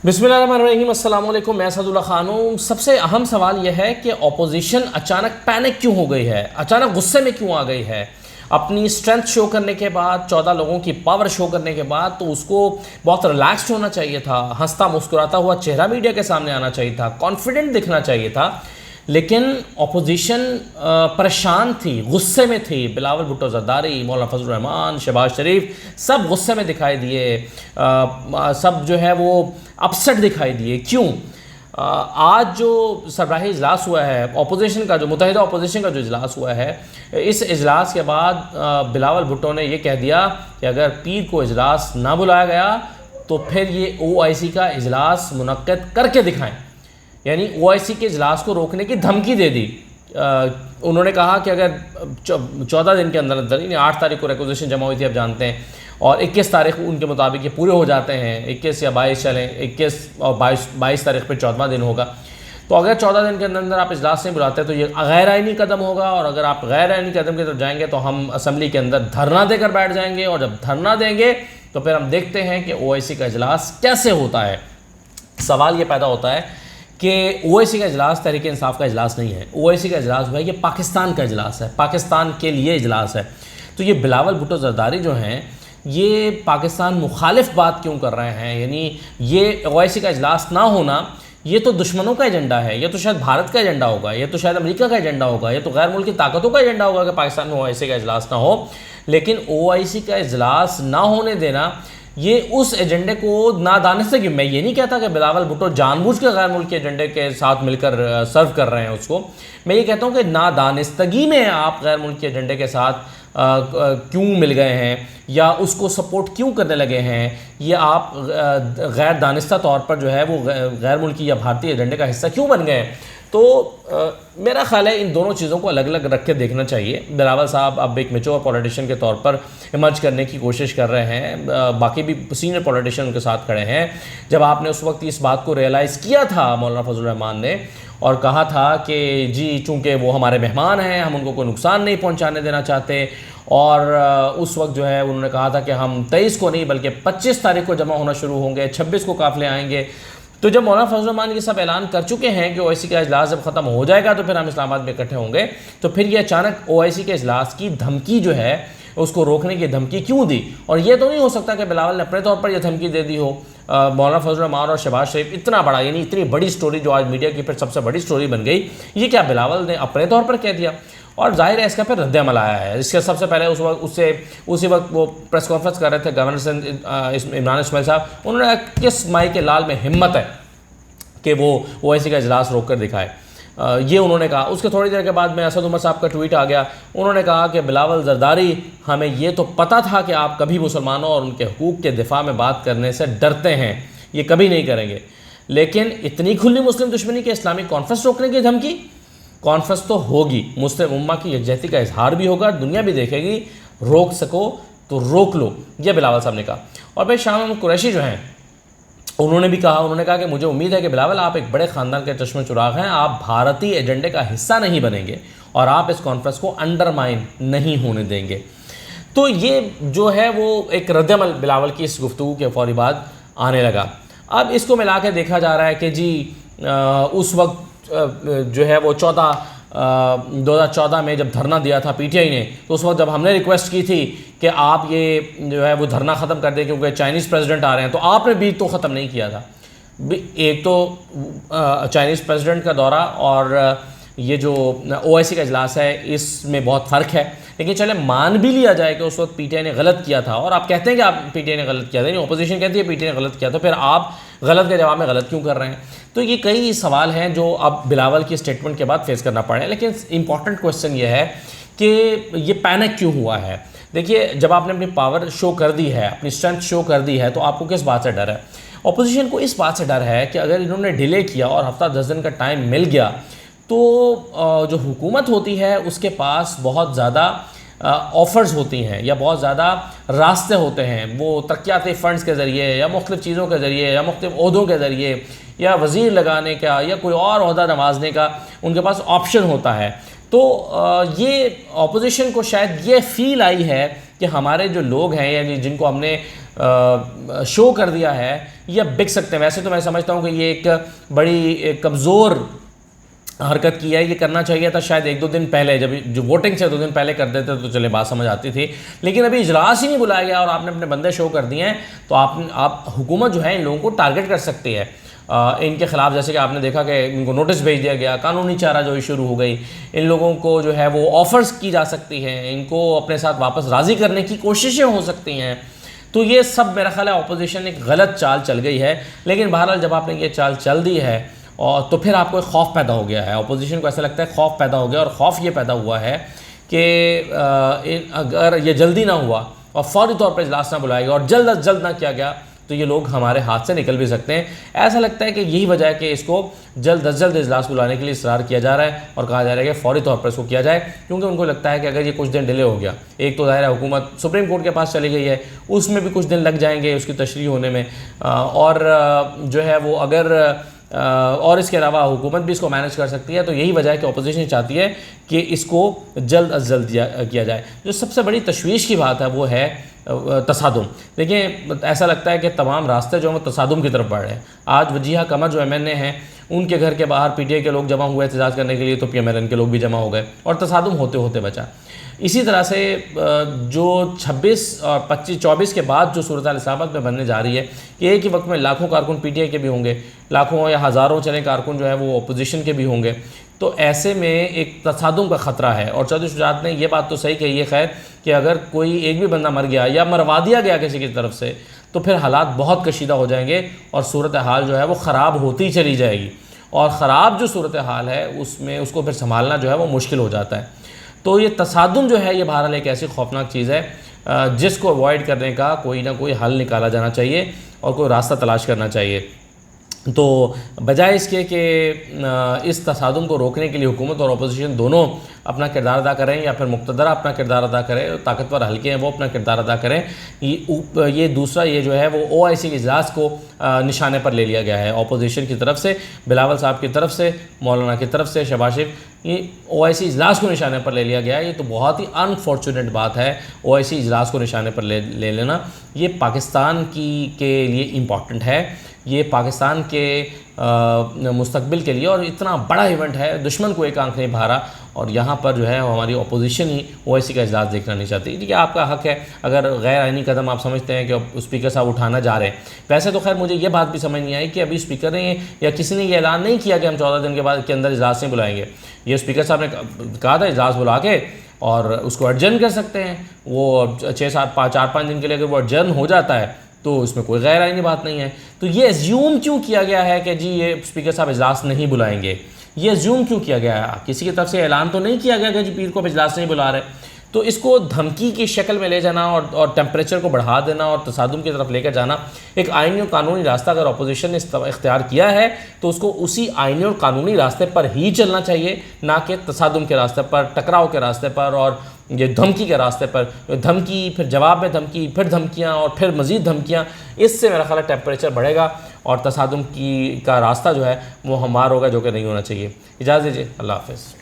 बिस्मिल्लाहिर्रहमानिर्रहीम, अस्सलाम वालेकुम। मैं असदुल्ला खान हूँ। सबसे अहम सवाल यह है कि अपोजिशन अचानक पैनिक क्यों हो गई है, अचानक गुस्से में क्यों आ गई है। अपनी स्ट्रेंथ शो करने के बाद, 14 लोगों की पावर शो करने के बाद तो उसको बहुत रिलैक्स्ड होना चाहिए था, हंसता मुस्कुराता हुआ चेहरा मीडिया के सामने आना चाहिए था, कॉन्फिडेंट दिखना चाहिए था। लेकिन अपोजिशन परेशान थी, गुस्से में थी। बिलावल भुट्टो ज़रदारी, मौलाना फजल रहमान, शहबाज शरीफ सब गुस्से में दिखाई दिए। सब जो है वो अपसेट दिखाई दिए। क्यों? आज जो सरबराही इजलास हुआ है अपोजिशन का, जो मुत्तहिदा अपोजिशन का जो इजलास हुआ है, इस इजलास के बाद बिलावल भुट्टो ने यह कह दिया कि अगर पीर को इजलास ना बुलाया गया तो फिर ये OIC का इजलास मुनक्किद करके दिखाएं। यानी OIC के इजलास को रोकने की धमकी दे दी। उन्होंने कहा कि अगर 14 दिन के अंदर अंदर, यानी 8 तारीख को रिक्वेजिशन जमा हुई थी, आप जानते हैं, और 21 तारीख उनके मुताबिक ये पूरे हो जाते हैं। 21 या 22 चलें, 21 और 22 तारीख पर 14वां दिन होगा। तो अगर 14 दिन के अंदर अंदर आप इजलास नहीं बुलाते तो ये गैर आइनी कदम होगा, और अगर आप गैर आइनी कदम की तरफ जाएंगे तो हम असम्बली के अंदर धरना देकर बैठ जाएंगे, और जब धरना देंगे तो फिर हम देखते हैं कि OIC का इजलास कैसे होता है। सवाल ये पैदा होता है कि OIC का इजलास तहरीक इंसाफ का इजलास नहीं है। OIC का इजलास हुआ है, ये पाकिस्तान का इजलास है, पाकिस्तान के लिए इजलास है। तो ये बिलावल भुट्टो ज़रदारी जो हैं, ये पाकिस्तान मुखालिफ बात क्यों कर रहे हैं? यानी ये OIC का इजलास ना होना, ये तो दुश्मनों का एजेंडा है, ये तो शायद भारत का एजेंडा होगा, ये तो शायद अमेरिका का एजेंडा होगा, ये तो गैर मुल्की ताकतों का एजेंडा होगा कि पाकिस्तान में OIC का इजलास ना हो। लेकिन OIC का इजलास ना होने देना, ये उस एजेंडे को नादानिस्ती, मैं ये नहीं कहता कि बिलावल भुट्टो जानबूझ के गैर मुल्की एजेंडे के साथ मिलकर सर्व कर रहे हैं उसको। मैं ये कहता हूँ कि नादानिस्तगी में आप गैर मुल्की एजेंडे के साथ क्यों मिल गए हैं, या उसको सपोर्ट क्यों करने लगे हैं, या आप गैर दानिस्ता तौर पर जो है वो गैर मुल्की या भारतीय एजेंडे का हिस्सा क्यों बन गए हैं। तो मेरा ख्याल है इन दोनों चीज़ों को अलग अलग रख के देखना चाहिए। बिलावल साहब अब एक मैच्योर पॉलिटिशियन के तौर पर इमर्ज करने की कोशिश कर रहे हैं, बाकी भी सीनियर पॉलिटिशियन उनके साथ खड़े हैं। जब आपने उस वक्त इस बात को रियलाइज़ किया था मौलाना फजल रहमान ने, और कहा था कि जी चूँकि वो हमारे मेहमान हैं, हम उनको कोई नुकसान नहीं पहुँचाने देना चाहते, और उस वक्त जो है उन्होंने कहा था कि हम 23 को नहीं बल्कि 25 तारीख को जमा होना शुरू होंगे, 26 को काफ़िले आएंगे। तो जब मौलाना फजल रहमान ये सब ऐलान कर चुके हैं कि OIC का इजलास जब ख़त्म हो जाएगा तो फिर हम इस्लामाबाद में इकट्ठे होंगे, तो फिर ये अचानक OIC के इजलास की धमकी जो है, उसको रोकने की धमकी क्यों दी? और ये तो नहीं हो सकता कि बिलावल ने अपने तौर पर यह धमकी दे दी हो। मौलाना फजल रहमान और शहबाज शरीफ, इतना बड़ा, यानी इतनी बड़ी स्टोरी जो आज मीडिया की फिर सबसे बड़ी स्टोरी बन गई, ये क्या बिलावल ने अपने तौर पर कह दिया? और जाहिर है इसका फिर रद्द-ए-अमल आया है। इसके सबसे पहले उसी वक्त वो प्रेस कॉन्फ्रेंस कर रहे थे गवर्नर इमरान इस्माइल साहब, उन्होंने किस माई के लाल में हिम्मत है कि वो OIC का इजलास रोक कर दिखाए, ये उन्होंने कहा। उसके थोड़ी देर के बाद में असद उमर साहब का ट्वीट आ गया। उन्होंने कहा कि बिलावल ज़रदारी, हमें ये तो पता था कि आप कभी मुसलमानों और उनके हकूक़ के दिफा में बात करने से डरते हैं, ये कभी नहीं करेंगे, लेकिन इतनी खुली मुस्लिम दुश्मनी के इस्लामिक कॉन्फ्रेंस रोकने की धमकी। कॉन्फ्रेंस तो होगी, मुस्लिम उम्मा की यकजहती का इजहार भी होगा, दुनिया भी देखेगी, रोक सको तो रोक लो, यह बिलावल साहब ने कहा। और भाई शाह महमूद कुरैशी जो हैं, उन्होंने भी कहा, उन्होंने कहा कि मुझे उम्मीद है कि बिलावल आप एक बड़े ख़ानदान के चश्मे चिराग हैं, आप भारतीय एजेंडे का हिस्सा नहीं बनेंगे और आप इस कॉन्फ्रेंस को अंडरमाइन नहीं होने देंगे। तो ये जो है वो एक रद्द-ए-अमल बिलावल की इस गुफ्तगू के फौरी बाद आने लगा। अब इसको मिला के देखा जा रहा है कि जी उस वक्त जो है वो 2014 में जब धरना दिया था PTI ने, तो उस वक्त जब हमने रिक्वेस्ट की थी कि आप ये जो है वो धरना ख़त्म कर दें क्योंकि चाइनीज़ प्रेसिडेंट आ रहे हैं, तो आपने भी तो ख़त्म नहीं किया था। एक तो चाइनीज़ प्रेसिडेंट का दौरा और ये जो OIC का इजलास है, इसमें बहुत फ़र्क है। लेकिन चले मान भी लिया जाए कि उस वक्त PTI ने गलत किया था, और आप कहते हैं कि आप PTI ने गलत किया था, नहीं, अपोजिशन कहती है PTI ने गलत किया, तो फिर आप गलत के जवाब में गलत क्यों कर रहे हैं? तो ये कई सवाल हैं जो अब बिलावल की स्टेटमेंट के बाद फेस करना पड़े। लेकिन इंपॉर्टेंट क्वेश्चन ये है कि ये पैनिक क्यों हुआ है? देखिए, जब आपने अपनी पावर शो कर दी है, अपनी स्ट्रेंथ शो कर दी है, तो आपको किस बात से डर है? अपोजिशन को इस बात से डर है कि अगर इन्होंने डिले किया और हफ्ता 10 दिन का टाइम मिल गया तो जो हुकूमत होती है उसके पास बहुत ज़्यादा ऑफ़र्स होती हैं या बहुत ज़्यादा रास्ते होते हैं। वो तरक्याती फ़ंड्स के ज़रिए या मुख्तलिफ़ चीज़ों के ज़रिए या मुख्तलिफ़ ओहदों के ज़रिए या वज़ीर लगाने का या कोई और ओहदा नवाजने का उनके पास ऑप्शन होता है। तो ये अपोजिशन को शायद ये फ़ील आई है कि हमारे जो लोग हैं यानी जिनको हमने शो कर दिया है ये बिक सकते हैं। वैसे तो मैं समझता हूँ कि ये एक बड़ी कमज़ोर हरकत की है, ये करना चाहिए था शायद 1-2 दिन पहले, जब जो वोटिंग से 2 दिन पहले कर देते तो चले बात समझ आती थी। लेकिन अभी इजलास ही नहीं बुलाया गया और आपने अपने बंदे शो कर दिए हैं, तो आप हुकूमत जो है इन लोगों को टारगेट कर सकती है इनके ख़िलाफ़। जैसे कि आपने देखा कि इनको नोटिस भेज दिया गया, कानूनी चाराजोई शुरू हो गई, इन लोगों को जो है वो ऑफ़र्स की जा सकती हैं, इनको अपने साथ वापस राज़ी करने की कोशिशें हो सकती हैं। तो ये सब मेरा ख्याल है अपोजिशन एक गलत चाल चल गई है। लेकिन बहरहाल जब आपने ये चाल चल दी है और तो फिर आपको एक खौफ पैदा हो गया है, अपोजिशन को ऐसा लगता है खौफ पैदा हो गया, और खौफ ये पैदा हुआ है कि अगर ये जल्दी ना हुआ और फौरी तौर पर इजलास ना बुलाया गया और जल्द अज जल्द ना किया गया तो ये लोग हमारे हाथ से निकल भी सकते हैं। ऐसा लगता है कि यही वजह है कि इसको जल्द अज जल्द इजलास बुलाने के लिए इसरार किया जा रहा है और कहा जा रहा है कि फौरी तौर पर इसको किया जाए, क्योंकि उनको लगता है कि अगर ये कुछ दिन डिले हो गया, एक तो ज़ाहिर है हुकूमत सुप्रीम कोर्ट के पास चली गई है, उसमें भी कुछ दिन लग जाएंगे उसकी तशरीह होने में, और जो है वो अगर और इसके अलावा हुकूमत भी इसको मैनेज कर सकती है। तो यही वजह है कि अपोजिशन चाहती है कि इसको जल्द अज जल्द किया जाए। जो सबसे बड़ी तशवीश की बात है वो है तसादुम। देखिए ऐसा लगता है कि तमाम रास्ते जो हैं वो तसादुम की तरफ बढ़ रहे हैं। आज वजीहा कमर जो MNA हैं उनके घर के बाहर PTI के लोग जमा हुए एहतजाज करने के लिए, तो PMLN के लोग भी जमा हो गए और तसादुम होते होते बचा। इसी तरह से जो 26 और 25-24 के बाद जो सूरत इस्लामाबाद में बनने जा रही है कि एक ही वक्त में लाखों कारकुन PTI के भी होंगे, लाखों या हज़ारों चले कारकुन जो है वो अपोजिशन के भी होंगे, तो ऐसे में एक तसादुम का ख़तरा है। और चौधरी शुजात ने यह बात तो सही कही है खैर कि अगर कोई एक भी बंदा मर गया या मरवा दिया गया किसी की तरफ से तो फिर हालात बहुत कशीदा हो जाएंगे और सूरत हाल जो है वो ख़राब होती चली जाएगी, और ख़राब जो सूरत हाल है उसमें उसको फिर संभालना जो है वो मुश्किल हो जाता है। तो ये तसादुम जो है ये बहरहाल एक ऐसी खौफनाक चीज़ है जिसको अवॉइड करने का कोई ना कोई हल निकाला जाना चाहिए और कोई रास्ता तलाश करना चाहिए। तो बजाय इसके कि इस तसादुम को रोकने के लिए हुकूमत और अपोजिशन दोनों अपना किरदार अदा करें या फिर मुक़्तदरा अपना किरदार अदा करें, ताकतवर हल्के हैं वो अपना किरदार अदा करें, ये दूसरा ये जो है वो OIC के इजलास को निशाने पर ले लिया गया है अपोजिशन की तरफ से, बिलावल साहब की तरफ से, मौलाना की तरफ से, शहबाज शरीफ, ये OIC इजलास को निशाने पर ले लिया गया है। ये तो बहुत ही अनफॉर्चुनेट बात है OIC इजलास को निशाने पर ले लेना। ये पाकिस्तान के लिए इम्पॉर्टेंट है, ये पाकिस्तान के मुस्तकबिल के लिए और इतना बड़ा इवेंट है, दुश्मन को एक आंख नहीं भा रहा, और यहाँ पर जो है हमारी अपोजिशन ही OIC का इजलास देखना नहीं चाहती। ठीक है, आपका हक है अगर गैर आइनी कदम आप समझते हैं कि स्पीकर साहब उठाना जा रहे हैं। वैसे तो खैर मुझे ये बात भी समझ नहीं आई कि अभी स्पीकर ने या किसी ने ये ऐलान नहीं किया कि हम 14 दिन के बाद के अंदर इजलास नहीं बुलाएंगे। ये स्पीकर साहब ने कहा था इजलास बुला के और उसको एडजर्न कर सकते हैं, वो 4-5 दिन के लिए अगर वो एडजर्न हो जाता है तो इसमें कोई गैर आइनी बात नहीं है। तो ये एज्यूम क्यों किया गया है कि जी ये स्पीकर साहब इजलास नहीं बुलाएंगे, ये एज्यूम क्यों किया गया है? किसी की तरफ से ऐलान तो नहीं किया गया कि जी पीर को इजलास नहीं बुला रहे। तो इसको धमकी की शक्ल में ले जाना और टेम्परेचर को बढ़ा देना और तसादुम की तरफ लेकर जाना, एक आइनी और कानूनी रास्ता अगर अपोजिशन ने इख्तियार किया है तो उसको उसी आइनी और कानूनी रास्ते पर ही चलना चाहिए, ना कि तसादुम के रास्ते पर, टकराव के रास्ते पर और ये धमकी के रास्ते पर। धमकी, फिर जवाब में धमकी, फिर धमकियाँ और फिर मज़ीद धमकियाँ, इससे मेरा ख्याल है टेम्परेचर बढ़ेगा और तसादुम का रास्ता जो है वो हमवार होगा, जो कि नहीं होना चाहिए। इजाज़त दीजिए, अल्लाह हाफ़िज़।